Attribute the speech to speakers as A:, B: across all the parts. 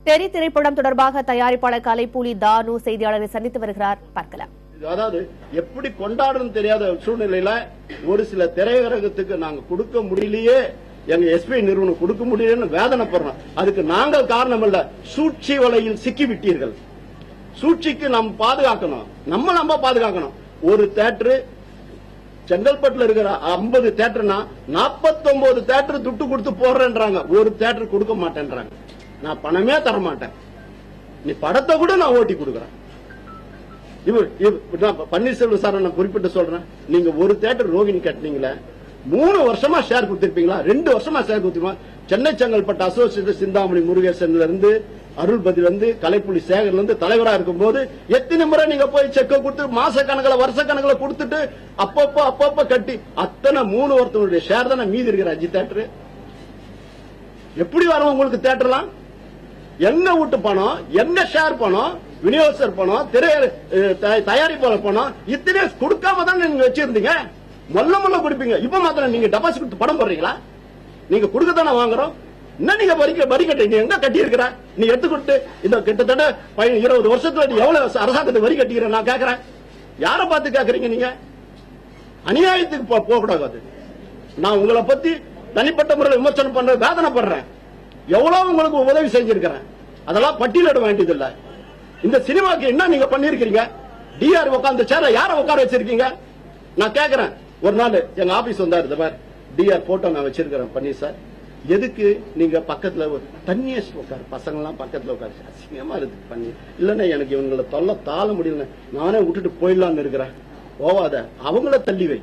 A: தெரி திரைப்படம் தொடர்பாக தயாரிப்பாளர் கலைப்புலி தானு செய்தியாளரை சந்தித்து வருகிறார். பார்க்கலாம்.
B: அதாவது எப்படி கொண்டாடுன்னு தெரியாத சூழ்நிலையில ஒரு சில திரையரங்கத்துக்கு நாங்க கொடுக்க முடியலையே, எங்க எஸ்பி நிறுவனம் கொடுக்க முடியலன்னு வேதனைப்படுறோம். அதுக்கு நாங்கள் காரணம் இல்ல, சூழ்ச்சி வலையில் சிக்கி விட்டீர்கள். சூழ்ச்சிக்கு நாம் பாதுகாக்கணும், நம்ம பாதுகாக்கணும். ஒரு தியேட்டர் செங்கல்பட்டுல இருக்கிற 50 தியேட்டர்னா 49 தியேட்டர் துட்டு கொடுத்து போடுறேன்றாங்க, ஒரு தியேட்டர் கொடுக்க மாட்டேன்றாங்க. நான் பணமே தர மாட்டேன், நீ படத்தை கூட நான் ஓட்டி கொடுக்கறேன். பன்னீர்செல்வம் சார் நான் குறிப்பிட்டு சொல்றேன், நீங்க ஒரு தியேட்டர் ரோகிணி கட்டினீங்களே 3 வருஷமா ஷேர் கொடுத்திருப்பீங்களா, 2 வருஷமா ஷேர் கொடுத்திருப்பீங்களா? சென்னை செங்கல்பட்டு அசோசியேட் சிந்தாமணி முருகேசன்ல இருந்து அருள்பதி வந்து கலைப்புலி சேகர்ல இருந்து தலைவரா இருக்கும் போது எத்தனை முறை நீங்க போய் செக்க கொடுத்து மாச கணக்கில் வருஷ கணக்கில் கொடுத்துட்டு அப்பப்ப கட்டி அத்தனை 3 வருஷத்துடைய ஷேர் தானே மீதி இருக்கிற அஜி தியேட்டர். எப்படி வரும் உங்களுக்கு தியேட்டர்லாம்? எங்க வீட்டு பணம், எங்க ஷேர் பணம், விநியோகஸ்தர் பணம், தயாரிப்பாளர் பணம், இத்தனை கொடுக்காம தான் நீங்க வச்சிருந்தீங்க. மொல்ல கொடுப்பீங்க, இப்ப மாத்திரம் நீங்க டெபாசிட் கொடுத்து படம் போடுறீங்களா? நீங்க கொடுக்கத்தானே வாங்குறோம். என்ன நீங்க வரி கட்டி எங்க கட்டி இருக்கிற? நீ எடுத்து கொடுத்து இந்த கிட்டத்தட்ட 20 வருஷத்துல நீ எவ்வளவு அரசாங்கத்தை வரி கட்டிக்கிற நான் கேட்கிறேன். யாரை பார்த்து கேட்கறீங்க நீங்க? அநியாயத்துக்கு போக கூடாது. நான் உங்களை பத்தி தனிப்பட்ட முறையில் விமர்சனம் பண்ற வேதனைப்படுறேன். எவ்வளவு உங்களுக்கு உதவி செஞ்சிருக்கிறேன், அதெல்லாம் பட்டியலிட வேண்டியதில்லை. இந்த சினிமாக்கு என்ன நீங்க பண்ணிருக்கீங்க? டிஆர் உட்கார்ந்து சேர யார உட்கார வச்சிருக்கீங்க? நான் கேட்கிறேன். ஒரு நாள் எங்க ஆபீஸ் வந்தாரு, டிஆர் போட்டோ நான் வச்சிருக்கிறேன் பன்னீர் சார், எதுக்கு நீங்க பக்கத்துல தண்ணிய உட்காரு, பசங்க எல்லாம் பக்கத்துல உட்காரு, அசிங்கமா இருக்கு பன்னீர். இல்லன்னா எனக்கு இவங்களை தொல்லை தாழ முடியல, நானே விட்டுட்டு போயிடலான்னு இருக்கிறேன். போவாத, அவங்கள தள்ளி வை.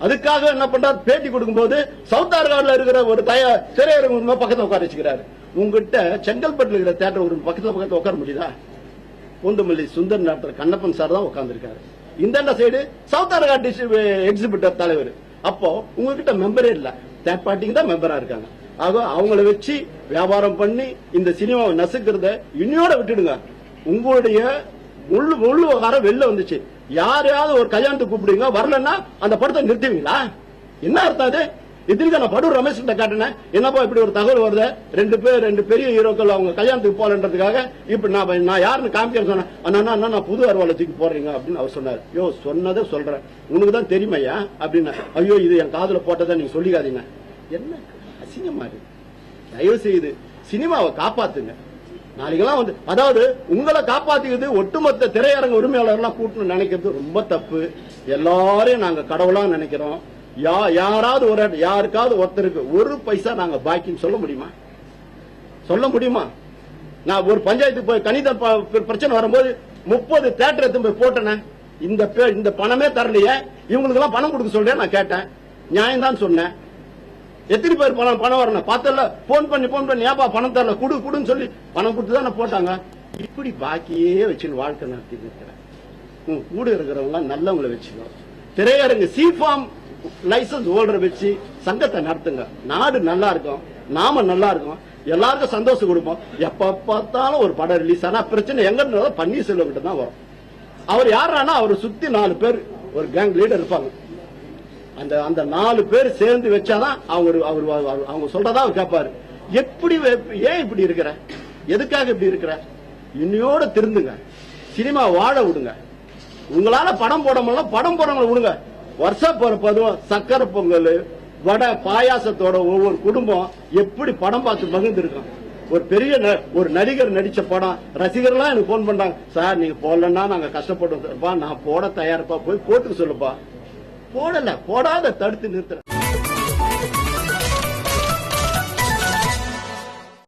B: அதுக்காக என்ன பண்றாரு, பேட்டி கொடுக்கும் போது சவுத் ஆர்காட்ல இருக்கிற ஒரு திரையரங்க பக்கத்துல உட்கார வச்சுக்கிறாரு. உங்ககிட்ட செங்கல்பட்டுல இருக்கிற தியேட்டர் ஒரு பக்கத்துல உட்கார முடியுதா? பூந்தமல்லி சுந்தர் டாக்டர் கண்ணப்பன் சார் தான் உட்கார்ந்து இருக்காரு. இந்த சைடு சவுத் ஆர்காட் எக்ஸிபிட்டர் தலைவர். அப்போ உங்ககிட்ட மெம்பரே இல்ல, தேர்ட் பார்ட்டிக்கு தான் மெம்பரா இருக்காங்க. ஆக அவங்களை வச்சு வியாபாரம் பண்ணி இந்த சினிமாவை நசுக்கிறத இன்னையோட விட்டுடுங்க. உங்களுடைய முள்ளு விவகாரம் வெளில வந்துச்சு. யாரையாவது ஒரு கல்யாணத்துக்கு கூப்பிடுங்க, வரலன்னா அந்த படத்தை நிறுத்துவீங்களா? என்ன அர்த்தம் அது? இதுக்கு நான் படூர் ரமேஷ் கிட்ட காட்டினேன், என்னப்பா இப்படி ஒரு தகவல் வருது, 2 பெரிய ஹீரோக்கள் அவங்க கல்யாணத்துக்கு போலன்றதுக்காக இப்ப நான் யாருன்னு காமிக்க சொன்னேன். அண்ணா நான் புது அருவாலை தூக்கி போடுறீங்க அப்படின்னு அவர் சொன்னார். யோ சொன்னதை சொல்றேன், உனக்கு தான் தெரியுமையா அப்படின்னு. ஐயோ இது என் காதுல போட்டதை நீங்க சொல்லிக்காதீங்க. என்ன அசிங்கமா இருக்கு. தயவு செய்து சினிமாவை காப்பாத்துங்க. நாளைக்கெல்லாம் வந்து அதாவது உங்களை காப்பாத்திக்கிறது ஒட்டுமொத்த திரையரங்க உரிமையாளர்லாம் கூட்டணும் நினைக்கிறது ரொம்ப தப்பு. எல்லாரையும் நாங்க கடவுளா நினைக்கிறோம். யாருக்காவது ஒருத்தருக்கு ஒரு பைசா நாங்க பாக்கின்னு சொல்ல முடியுமா? நான் ஒரு பஞ்சாயத்துக்கு போய் கணித பிரச்சனை வரும்போது 30 தியேட்டர் எடுத்து போய் போட்டேன். இந்த பணமே தரலையே, இவங்களுக்கு எல்லாம் பணம் கொடுக்க சொல்றேன். நான் கேட்டேன், நியாயம் தான் சொன்னேன். எத்தனை பேர் பணம் வரணும் பார்த்தல, போன் பண்ணி ஏப்பா பணம் தரல, குடுன்னு சொல்லி பணம் கொடுத்து தானே போட்டாங்க. இப்படி பாக்கியே வச்சு வாழ்க்கை நடத்தி இருக்கிறேன். கூட இருக்கிறவங்க நல்லவங்களை வச்சுக்கோ. திரையரங்கு சிஃபார்ம் லைசன்ஸ் ஹோல்டர் வச்சு சங்கத்தை நடத்துங்க. நாடு நல்லா இருக்கும், நாம நல்லா இருக்கும், எல்லாருக்கும் சந்தோஷம் கொடுப்போம். எப்ப பார்த்தாலும் ஒரு படம் ரிலீஸ் ஆனா பிரச்சனை எங்க இருந்தாலும் பன்னீர்செல்வம் கிட்ட தான் வரும். அவர் யாரானா அவரை சுத்தி 4 பேர் ஒரு கேங் லீடர் இருப்பாங்க. அந்த 4 பேர் சேர்ந்து வச்சாதான் அவங்க சொல்றதா அவர் கேட்பாரு. ஏன் இப்படி இருக்கிற, எதுக்காக இப்படி இருக்கிற? இன்னையோட திருந்துங்க, சினிமா வாழ விடுங்க. உங்களால படம் போட முடியல, படம் போறவங்களை விடுங்க. வருஷம் பொறுப்பதும் சக்கரை பொங்கல் வடை பாயாசத்தோட ஒவ்வொரு குடும்பம் எப்படி படம் பார்த்து மகிழ்ந்து இருக்கும். ஒரு நடிகர் நடிச்ச படம் ரசிகர்லாம் எனக்கு போன் பண்றாங்க, சார் நீங்க போடலன்னா நாங்க கஷ்டப்பட்டு நான் போட தயாரிப்பா, போய் போட்டுக்க சொல்லுப்பா. போடாத தடுத்து நிறுத்துறேன்.